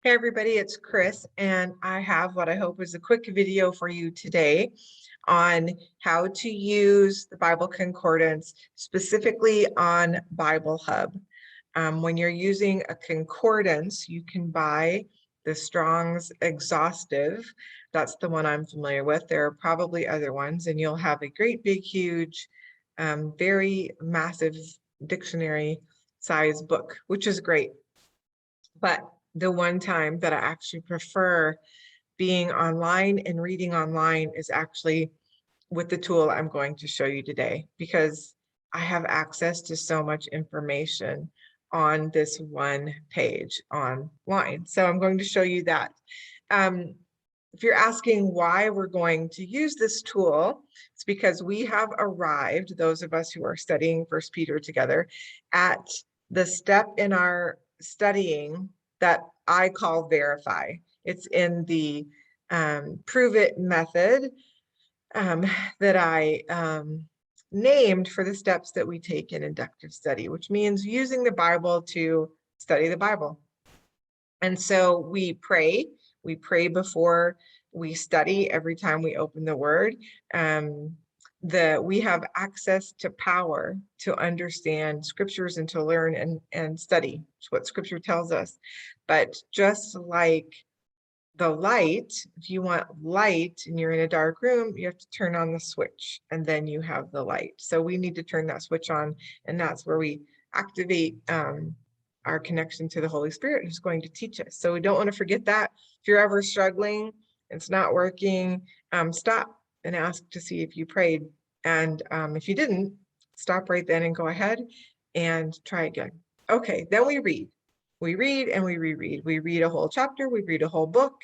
Hey everybody, it's Chris, and I have what I hope is a quick video for you today on how to use the Bible Concordance, specifically on Bible Hub. When you're using a concordance, you can buy the Strong's Exhaustive. That's the one I'm familiar with. There are probably other ones, and you'll have a great big, huge, very massive dictionary size book, which is great. But the one time that I actually prefer being online and reading online is actually with the tool I'm going to show you today, because I have access to so much information on this one page online. So I'm going to show you that. If you're asking why we're going to use this tool, it's because we have arrived, those of us who are studying 1 Peter together, at the step in our studying that I call verify. It's in the prove it method that I named for the steps that we take in inductive study, which means using the Bible to study the Bible. And so we pray before we study every time we open the word. We have access to power to understand scriptures and to learn and study. It's what scripture tells us. But just like the light, if you want light and you're in a dark room, you have to turn on the switch and then you have the light. So we need to turn that switch on, and that's where we activate our connection to the Holy Spirit, who's going to teach us. So we don't want to forget that. If you're ever struggling, it's not working, stop and ask to see if you prayed. And if you didn't, stop right then and go ahead and try again. Okay, then we read. We read and we reread. We read a whole chapter, we read a whole book,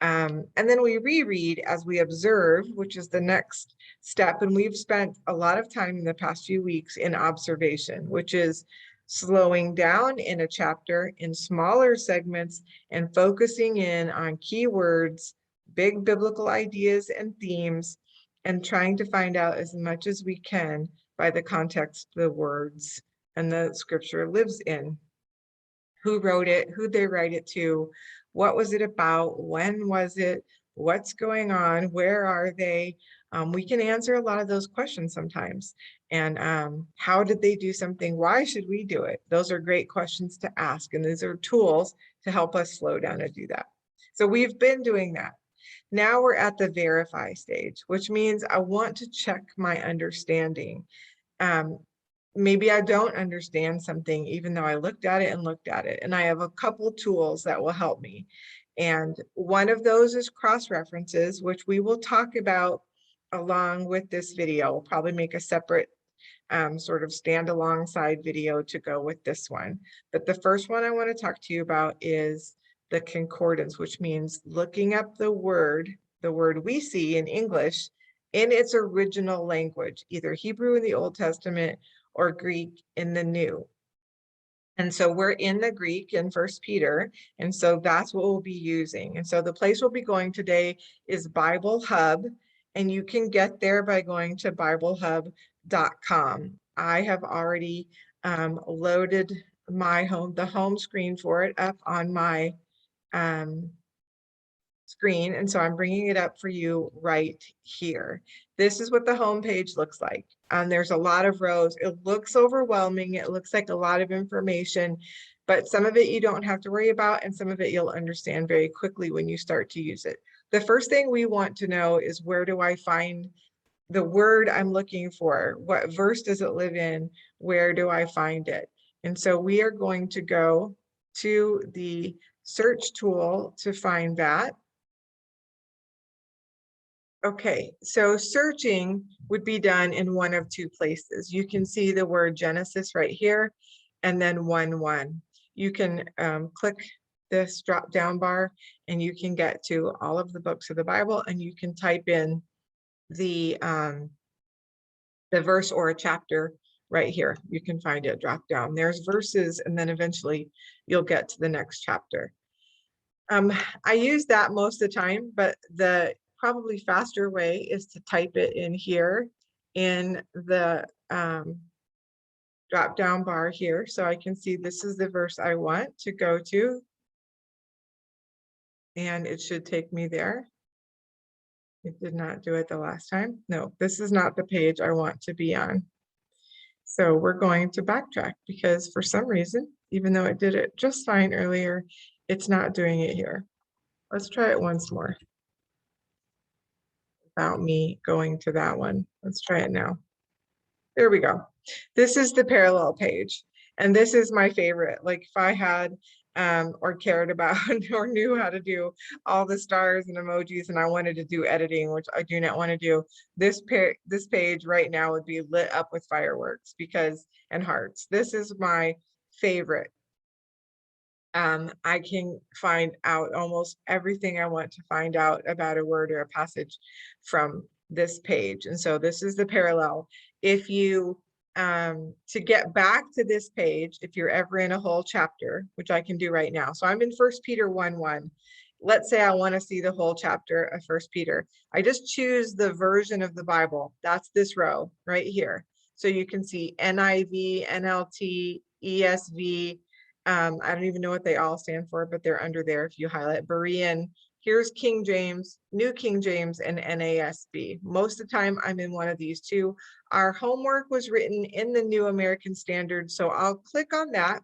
and then we reread as we observe, which is the next step. And we've spent a lot of time in the past few weeks in observation, which is slowing down in a chapter in smaller segments and focusing in on keywords, big biblical ideas and themes, and trying to find out as much as we can by the context the words and the scripture lives in. Who wrote it, who they write it to, what was it about, when was it, what's going on, where are they? We can answer a lot of those questions sometimes. And how did they do something? Why should we do it? Those are great questions to ask. And these are tools to help us slow down and do that. So we've been doing that. Now we're at the verify stage, which means I want to check my understanding. Maybe I don't understand something, even though I looked at it and looked at it. And I have a couple tools that will help me. And one of those is cross-references, which we will talk about along with this video. We'll probably make a separate sort of stand alongside video to go with this one. But the first one I want to talk to you about is the concordance, which means looking up the word we see in English in its original language, either Hebrew in the Old Testament or Greek in the New. And so we're in the Greek in 1 Peter, and so that's what we'll be using. And so the place we'll be going today is Bible Hub, and you can get there by going to BibleHub.com. I have already loaded the home screen for it up on my screen, and so I'm bringing it up for you right here. This is what the home page looks like. There's a lot of rows. It looks overwhelming. It looks like a lot of information, but some of it you don't have to worry about, and some of it you'll understand very quickly when you start to use it. The first thing we want to know is, where do I find the word I'm looking for? What verse does it live in? Where do I find it? And so we are going to go to the search tool to find that. Okay, so searching would be done in one of two places. You can see the word Genesis right here, and then 1:1. You can click this drop down bar and you can get to all of the books of the Bible, and you can type in the verse or a chapter right here. You can find it drop down. There's verses, and then eventually you'll get to the next chapter. I use that most of the time, but the probably faster way is to type it in here in the drop down bar here. So I can see this is the verse I want to go to. and it should take me there. It did not do it the last time. No, this is not the page I want to be on. So we're going to backtrack because for some reason, even though it did it just fine earlier, it's not doing it here. Let's try it once more without me going to that one. Let's try it now. There we go. This is the parallel page. And this is my favorite. Like if I had or cared about or knew how to do all the stars and emojis and I wanted to do editing, which I do not want to do, this page right now would be lit up with fireworks and hearts. This is my favorite. I can find out almost everything I want to find out about a word or a passage from this page. And so this is the parallel. If you, to get back to this page, if you're ever in a whole chapter, which I can do right now. So I'm in 1 Peter 1:1. Let's say I want to see the whole chapter of 1 Peter. I just choose the version of the Bible. That's this row right here. So you can see NIV, NLT, ESV, I don't even know what they all stand for, but they're under there if you highlight Berean. Here's King James, New King James, and NASB. Most of the time I'm in one of these two. Our homework was written in the New American Standard, so I'll click on that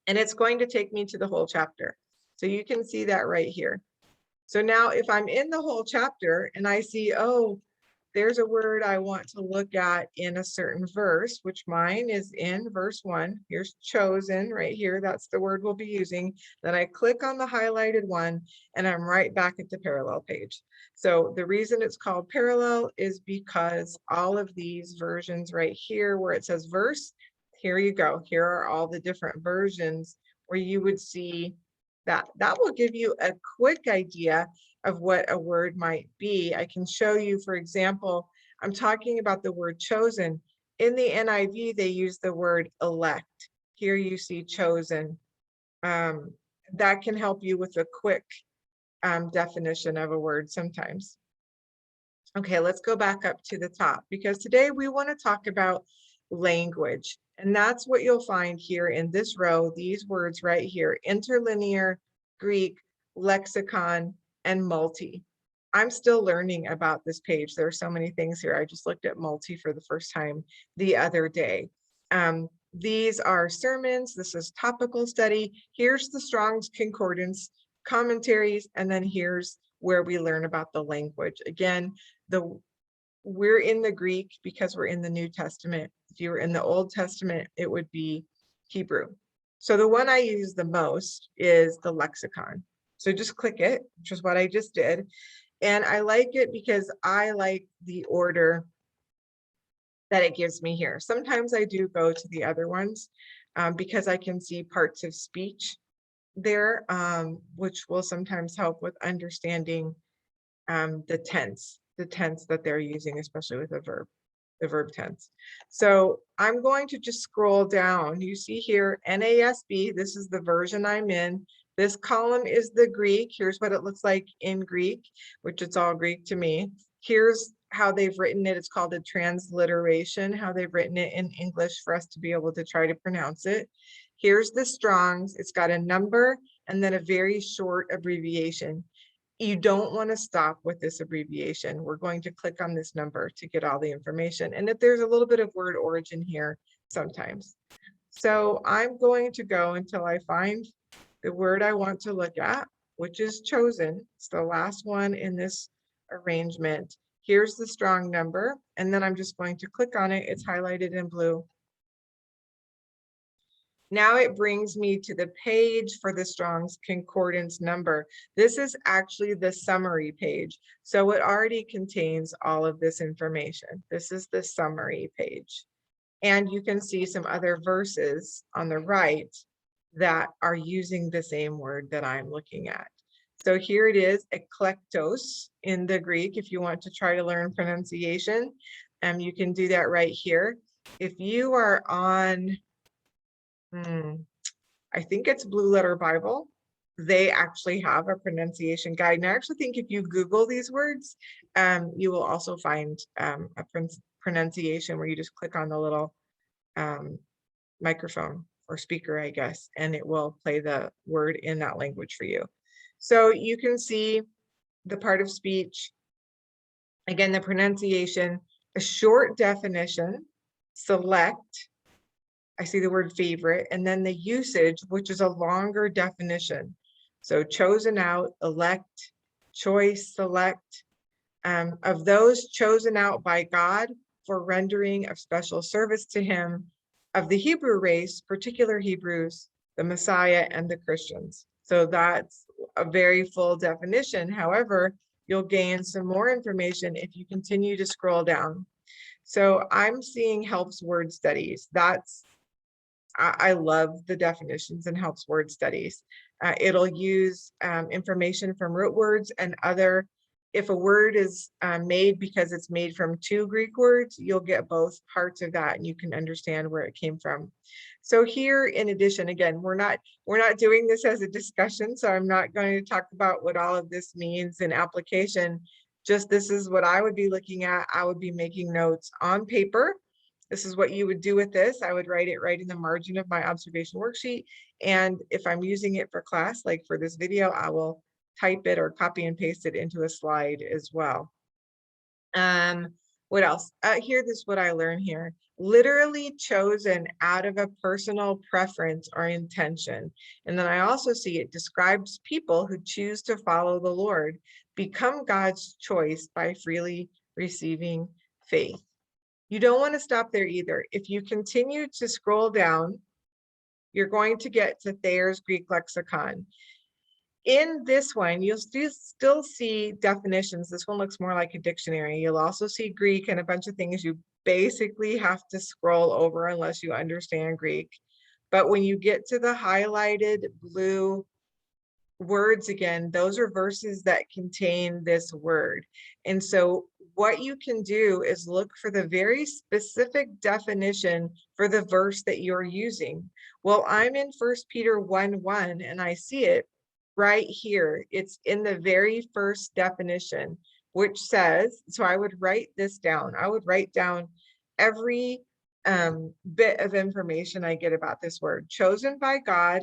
and it's going to take me to the whole chapter. So you can see that right here. So now if I'm in the whole chapter and I see, oh, there's a word I want to look at in a certain verse, which mine is in verse 1. Here's chosen right here. That's the word we'll be using. Then I click on the highlighted one and I'm right back at the parallel page. So the reason it's called parallel is because all of these versions right here where it says verse, here you go. Here are all the different versions where you would see that. That will give you a quick idea of what a word might be. I can show you, for example, I'm talking about the word chosen. In the NIV, they use the word elect. Here you see chosen. That can help you with a quick definition of a word sometimes. Okay, let's go back up to the top because today we want to talk about language. And that's what you'll find here in this row, these words right here, interlinear, Greek, lexicon, and multi. I'm still learning about this page. There are so many things here. I just looked at multi for the first time the other day. These are sermons. This is topical study. Here's the Strong's Concordance, commentaries, and then here's where we learn about the language. Again, we're in the Greek because we're in the New Testament. If you were in the Old Testament, it would be Hebrew. So the one I use the most is the lexicon. So just click it, which is what I just did. And I like it because I like the order that it gives me here. Sometimes I do go to the other ones because I can see parts of speech there, which will sometimes help with understanding the tense that they're using, especially with the verb tense. So I'm going to just scroll down. You see here, NASB, this is the version I'm in. This column is the Greek. Here's what it looks like in Greek, which it's all Greek to me. Here's how they've written it. It's called a transliteration, how they've written it in English for us to be able to try to pronounce it. Here's the Strong's. It's got a number and then a very short abbreviation. You don't want to stop with this abbreviation. We're going to click on this number to get all the information. And if there's a little bit of word origin here sometimes. So I'm going to go until I find the word I want to look at, which is chosen. It's the last one in this arrangement. Here's the Strong number, and then I'm just going to click on it. It's highlighted in blue. Now it brings me to the page for the Strong's Concordance number. This is actually the summary page. So it already contains all of this information. This is the summary page. And you can see some other verses on the right that are using the same word that I'm looking at. So here it is, eklektos in the Greek. If you want to try to learn pronunciation, you can do that right here. If you are on, I think it's Blue Letter Bible, they actually have a pronunciation guide. And I actually think if you Google these words, you will also find a pronunciation where you just click on the little microphone or speaker, I guess, and it will play the word in that language for you. So you can see the part of speech, again, the pronunciation, a short definition, select, I see the word favorite, and then the usage, which is a longer definition. So chosen out, elect, choice, select, of those chosen out by God for rendering of special service to him, of the Hebrew race, particular Hebrews, the Messiah, and the Christians. So that's a very full definition. However, you'll gain some more information if you continue to scroll down. So I'm seeing helps word studies. I love the definitions and helps word studies. It'll use information from root words and other. If a word is made because it's made from two Greek words, you'll get both parts of that and you can understand where it came from. So here, in addition, again, we're not doing this as a discussion, so I'm not going to talk about what all of this means in application. Just this is what I would be looking at. I would be making notes on paper. This is what you would do with this. I would write it right in the margin of my observation worksheet. And if I'm using it for class, like for this video, I will type it or copy and paste it into a slide as well. What else? Here, this is what I learned here. Literally chosen out of a personal preference or intention. And then I also see it describes people who choose to follow the Lord, become God's choice by freely receiving faith. You don't want to stop there either. If you continue to scroll down, you're going to get to Thayer's Greek Lexicon. In this one, you'll still see definitions. This one looks more like a dictionary. You'll also see Greek and a bunch of things you basically have to scroll over unless you understand Greek. But when you get to the highlighted blue words again, those are verses that contain this word. And so what you can do is look for the very specific definition for the verse that you're using. Well, I'm in 1 Peter 1:1 and I see it right here. It's in the very first definition, which says, so I would write this down. I would write down every bit of information I get about this word. Chosen by God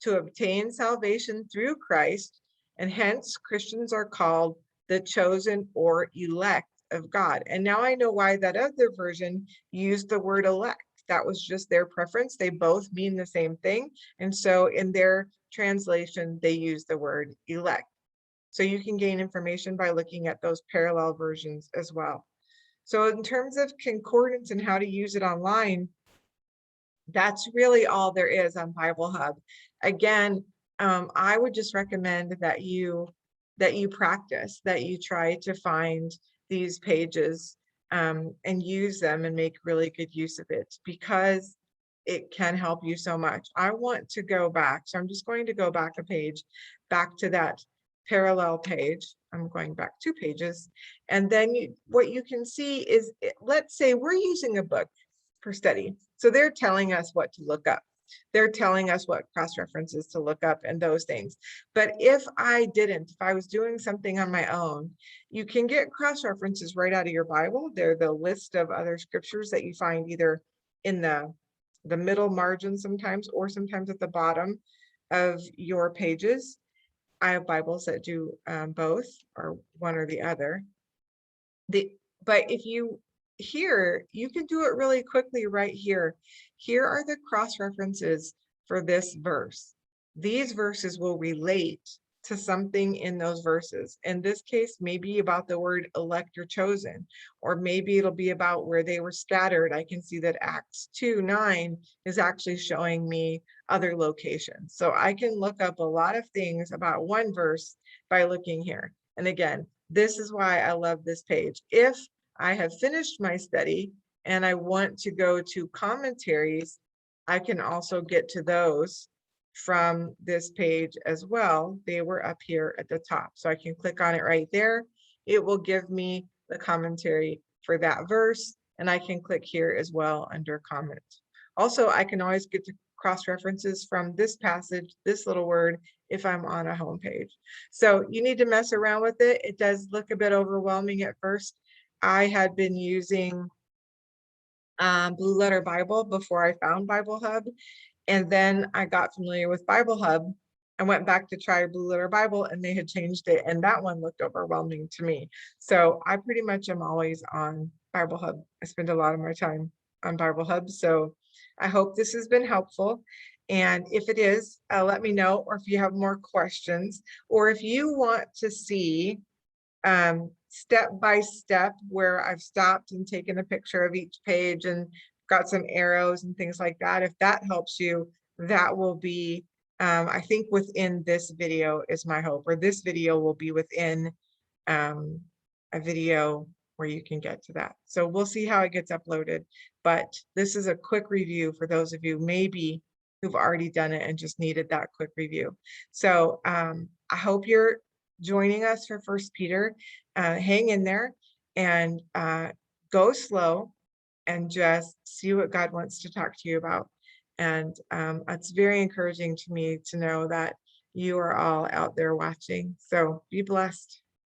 to obtain salvation through Christ, and hence Christians are called the chosen or elect of God. And now I know why that other version used the word elect. That was just their preference. They both mean the same thing. And so in their translation, they use the word elect. So you can gain information by looking at those parallel versions as well. So in terms of concordance and how to use it online, that's really all there is on Bible Hub. Again, I would just recommend that you practice, that you try to find these pages and use them and make really good use of it, because it can help you so much. I want to go back, so I'm just going to go back a page, back to that parallel page. I'm going back 2 pages, and then what you can see is, let's say we're using a book for study. So they're telling us what to look up. They're telling us what cross-references to look up and those things. But if I was doing something on my own, you can get cross-references right out of your Bible. They're the list of other scriptures that you find either in the middle margin sometimes, or sometimes at the bottom of your pages. I have Bibles that do both, or one or the other. But if you here, you can do it really quickly right here. Here are the cross references for this verse. These verses will relate to something in those verses. In this case, maybe about the word elect or chosen, or maybe it'll be about where they were scattered. I can see that Acts 2:9 is actually showing me other locations. So I can look up a lot of things about one verse by looking here. And again, this is why I love this page. If I have finished my study and I want to go to commentaries, I can also get to those from this page as well. They were up here at the top. So I can click on it right there. It will give me the commentary for that verse, and I can click here as well under comment. Also, I can always get to cross references from this passage, this little word, if I'm on a home page. So you need to mess around with it. It does look a bit overwhelming at first. I had been using Blue Letter Bible before I found Bible Hub. And then I got familiar with Bible Hub. I went back to try Blue Letter Bible and they had changed it, and that one looked overwhelming to me. So I pretty much am always on Bible Hub. I spend a lot of my time on Bible Hub. So I hope this has been helpful. And if it is, let me know, or if you have more questions, or if you want to see step by step where I've stopped and taken a picture of each page and got some arrows and things like that. If that helps you, that will be, I think within this video is my hope, or this video will be within a video where you can get to that. So we'll see how it gets uploaded, but this is a quick review for those of you maybe who've already done it and just needed that quick review. So I hope you're joining us for First Peter. Hang in there and go slow and just see what God wants to talk to you about. And it's very encouraging to me to know that you are all out there watching. So be blessed.